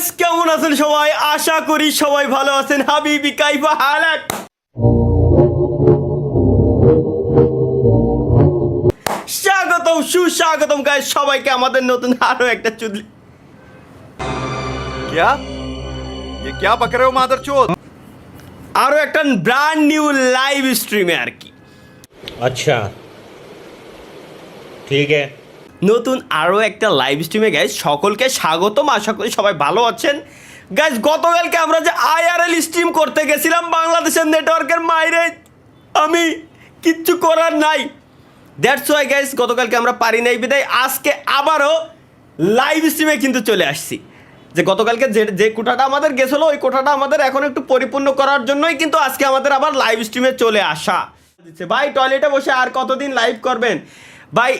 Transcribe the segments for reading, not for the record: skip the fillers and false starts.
Guys কেমন আছেন সবাই? আশা করি সবাই ভালো আছেন। হাবিবি কাইফা হালাক। স্বাগতম সুস্বাগতম গাইস সবাইকে আমাদের নতুন আরো একটা চুদলি। क्या ये क्या बक रहे हो मादरचोद? আরো একটা ব্র্যান্ড নিউ লাইভ স্ট্রিমে আর কি। अच्छा ठीक है। নতুন আরো একটা লাইভ স্ট্রিমে গাইস সকলকে স্বাগতম। আশা করি সবাই ভালো আছেন। গাইস গতকালকে আমরা যে আইআরএল স্ট্রিম করতে গেছিলাম বাংলাদেশের নেটওয়ার্কের মাইরে আমি কিচ্ছু করার নাই। দ্যাটস ওয়াই গাইস গতকালকে আমরা পারি নাই বিদায় আজকে আবারও লাইভ স্ট্রিমে কিন্তু চলে আসছি। যে গতকালকে যে কোটাটা আমাদের গেছিলো ওই কোটাটা আমাদের এখন একটু পরিপূর্ণ করার জন্যই কিন্তু আজকে আমাদের আবার লাইভ স্ট্রিমে চলে আসা। ভাই টয়লেটে বসে আর কতদিন লাইভ করবেন ভাই?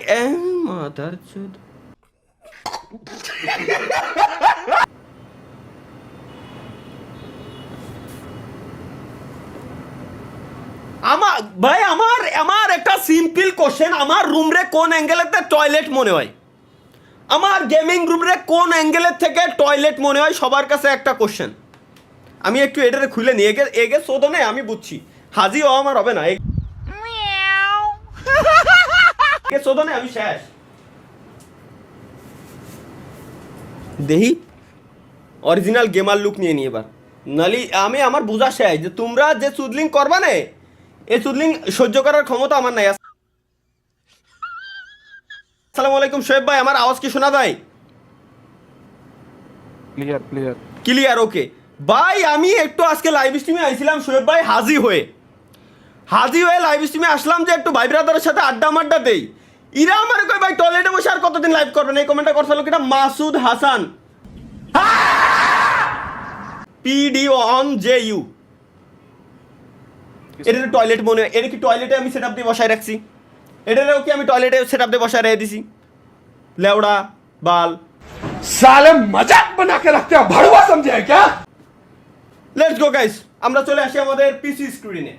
মাদারচোদ আমার ভাই আমার একটা সিম্পল কোশ্চেন, আমার রুম রে কোন অ্যাঙ্গেলেতে টয়লেট মনে হয়? আমার গেমিং রুম রে কোন অ্যাঙ্গেলের থেকে টয়লেট মনে হয়? সবার কাছে একটা কোশ্চেন। আমি একটু এটারে খুলে নিয়ে এগে শোধনে আমি বুঝছি হাজিও আমার হবে না এগে শোধনে আমি শেষ। দেহি অরিজিনাল গেমার লুক নিয়ে নিয়ে এবার নালি আমি আমার বোঝা শেষ যে তোমরা যে চুদলিং করবা না এই চুদলিং সহ্য করার ক্ষমতা আমার নাই। আসসালামু আলাইকুম শোয়েব ভাই, আমার আওয়াজ কি শোনা যায়? ক্লিয়ার ওকে ভাই। আমি একটু আজকে লাইভ স্ট্রিমে আইছিলাম শোয়েব ভাই হাজি হয়ে লাইভ স্ট্রিমে আসলাম যে একটু ভাই ব্রাদারের সাথে আড্ডা দেই। ইরা আমার কই ভাই টয়লেটে বসে আর কতদিন লাইভ করবেন? এই কমেন্টটা করছিল কিটা Masud Hasan PD on J U. এটা টয়লেট মনে হয়, এটা কি টয়লেটে আমি সেটআপ দিয়ে বসায় রাখছি? এটারেও কি আমি টয়লেটে সেটআপ দিয়ে বসায় রেখে দিছি? লেওড়া বাল साले मजाक बना के रखते हो, भड़ुआ समझे क्या? লেটস গো গাইস, আমরা চলে আসি আমাদের পিসি স্ক্রিনে।